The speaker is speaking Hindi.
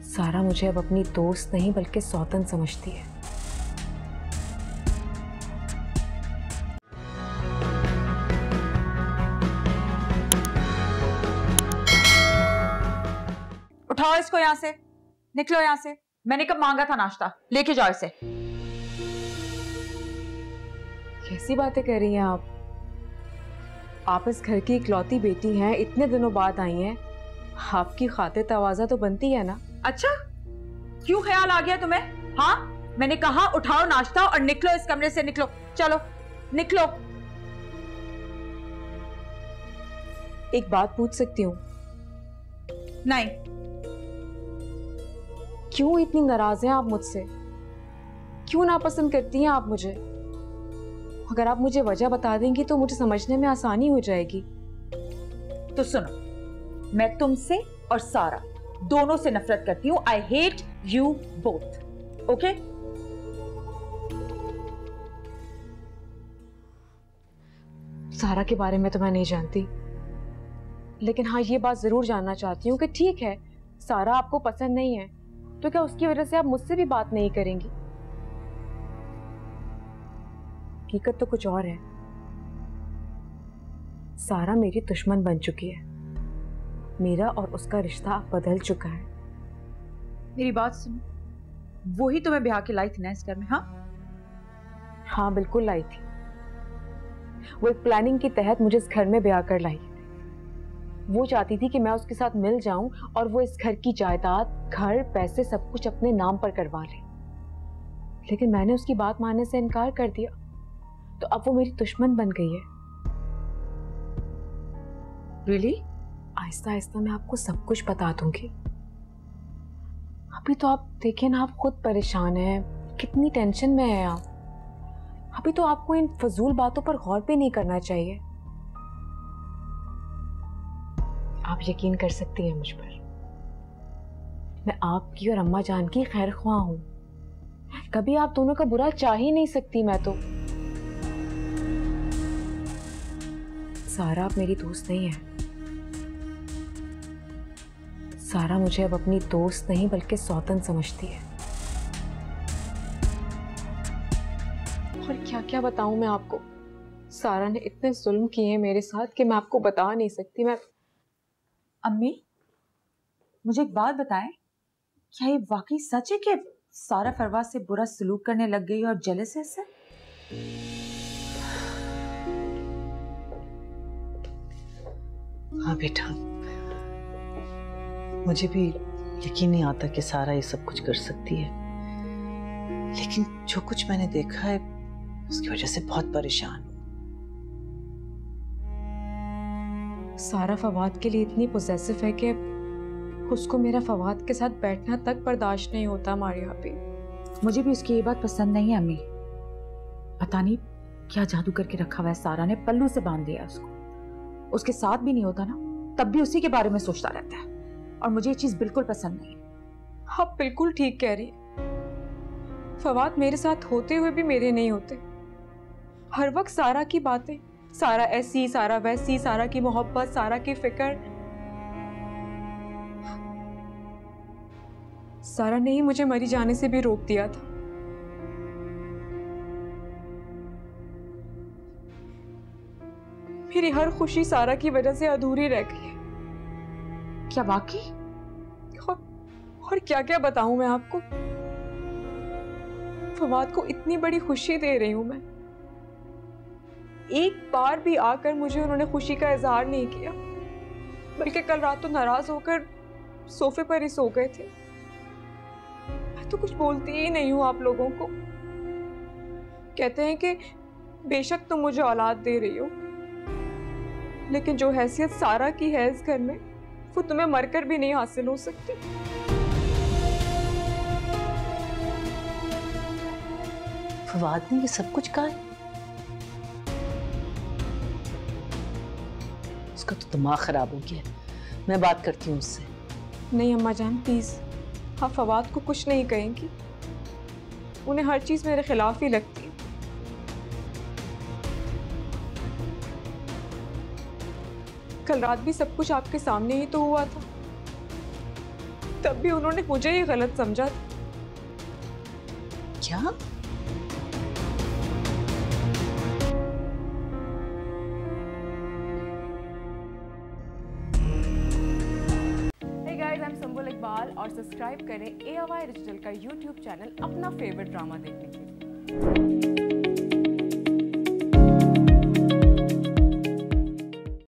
सारा मुझे अब अपनी दोस्त नहीं बल्कि सौतन समझती है। उठाओ इसको यहाँ से, निकलो यहाँ से। मैंने कब मांगा था नाश्ता? लेके जाओ इसे। कैसी बातें कर रही हैं आप? आप इस घर की इकलौती बेटी हैं, इतने दिनों बाद आई हैं, आपकी खातिर तवाज़ा तो बनती है ना। अच्छा, क्यों ख्याल आ गया तुम्हें? हाँ, मैंने कहा उठाओ नाश्ता और निकलो इस कमरे से, निकलो, चलो निकलो। एक बात पूछ सकती हूँ? नहीं। क्यों इतनी नाराज हैं आप मुझसे? क्यों नापसंद करती हैं आप मुझे? अगर आप मुझे वजह बता देंगी तो मुझे समझने में आसानी हो जाएगी। तो सुनो, मैं तुमसे और सारा दोनों से नफरत करती हूँ। I hate you both. Okay? सारा के बारे में तो मैं नहीं जानती, लेकिन हाँ ये बात जरूर जानना चाहती हूँ कि ठीक है, सारा आपको पसंद नहीं है तो क्या उसकी वजह से आप मुझसे भी बात नहीं करेंगी? हकीकत तो कुछ और है। सारा मेरी दुश्मन बन चुकी है। मेरा और उसका रिश्ता बदल चुका है। मेरी बात सुनो, वो ही तुम्हें ब्याह के लाई थी ना इस घर में? हाँ बिल्कुल लाई थी। वो एक प्लानिंग के तहत मुझे इस घर में ब्याह कर लाई। वो चाहती थी कि मैं उसके साथ मिल जाऊं और वो इस घर की जायदाद, घर, पैसे सब कुछ अपने नाम पर करवा ले। लेकिन मैंने उसकी बात मानने से इनकार कर दिया, तो अब वो मेरी दुश्मन बन गई है। Really? आहिस्ता आहिस्ता मैं आपको सब कुछ बता दूंगी। अभी तो आप देखिए ना, आप खुद परेशान हैं, कितनी टेंशन में हैं आप। अभी तो आपको इन फजूल बातों पर गौर भी नहीं करना चाहिए। आप यकीन कर सकती हैं मुझ पर। मैं आपकी और अम्मा जान की खैर ख्वाह हूं। कभी आप दोनों का बुरा चाह ही नहीं सकती मैं तो। सारा आप मेरी दोस्त नहीं है। सारा मुझे अब अपनी दोस्त नहीं बल्कि सौतन समझती है। और क्या क्या बताऊं मैं आपको। सारा ने इतने जुल्म किए हैं मेरे साथ कि मैं आपको बता नहीं सकती। मैं अम्मी, मुझे एक बात बताएं, क्या ये वाकई सच है कि सारा फरवाद से बुरा सलूक करने लग गई और जेलस है इससे? हाँ बेटा, मुझे भी यकीन नहीं आता कि सारा ये सब कुछ कर सकती है, लेकिन जो कुछ मैंने देखा है उसकी वजह से बहुत परेशान हूँ। सारा फवाद के लिए इतनी पोजेसिव है कि उसको मेरा फवाद के साथ बैठना तक बर्दाश्त नहीं होता मारिया पे। मुझे भी उसकी ये बात पसंद नहीं है अम्मी। पता नहीं क्या जादू करके रखा हुआ है सारा ने, पल्लू से बांध दिया उसको। उसके साथ भी नहीं होता ना, तब भी उसी के बारे में सोचता रहता है, और मुझे ये चीज बिल्कुल पसंद नहीं है। आप बिल्कुल ठीक कह रही हैं। फवाद मेरे साथ होते हुए भी मेरे नहीं होते। हर वक्त सारा की बातें, सारा ऐसी, सारा वैसी, सारा की मोहब्बत, सारा की फिक्र। सारा ने ही मुझे मरी जाने से भी रोक दिया था। मेरी हर खुशी सारा की वजह से अधूरी रह गई है। क्या वाकई? और क्या क्या बताऊं मैं आपको। फवाद को इतनी बड़ी खुशी दे रही हूं मैं, एक बार भी आकर मुझे उन्होंने खुशी का इजहार नहीं किया, बल्कि कल रात तो नाराज होकर सोफे पर ही सो गए थे। मैं तो कुछ बोलती ही नहीं हूं आप लोगों को। कहते हैं कि बेशक तुम मुझे औलाद दे रही हो, लेकिन जो हैसियत सारा की है इस घर में, वो तुम्हें मरकर भी नहीं हासिल हो सकती। फवाद ने ये सब कुछ कहा है? उसका तो दिमाग खराब हो गया। मैं बात करती हूँ उससे। नहीं अम्मा जान, प्लीज आप फवाद को कुछ नहीं कहेंगी। उन्हें हर चीज मेरे खिलाफ ही लगती है। कल रात भी सब कुछ आपके सामने ही तो हुआ था। तब भी उन्होंने मुझे ही गलत समझा। क्या? Hey guys, I'm संबुल इकबाल और सब्सक्राइब करें AOI डिजिटल का YouTube चैनल अपना फेवरेट ड्रामा देखने के लिए।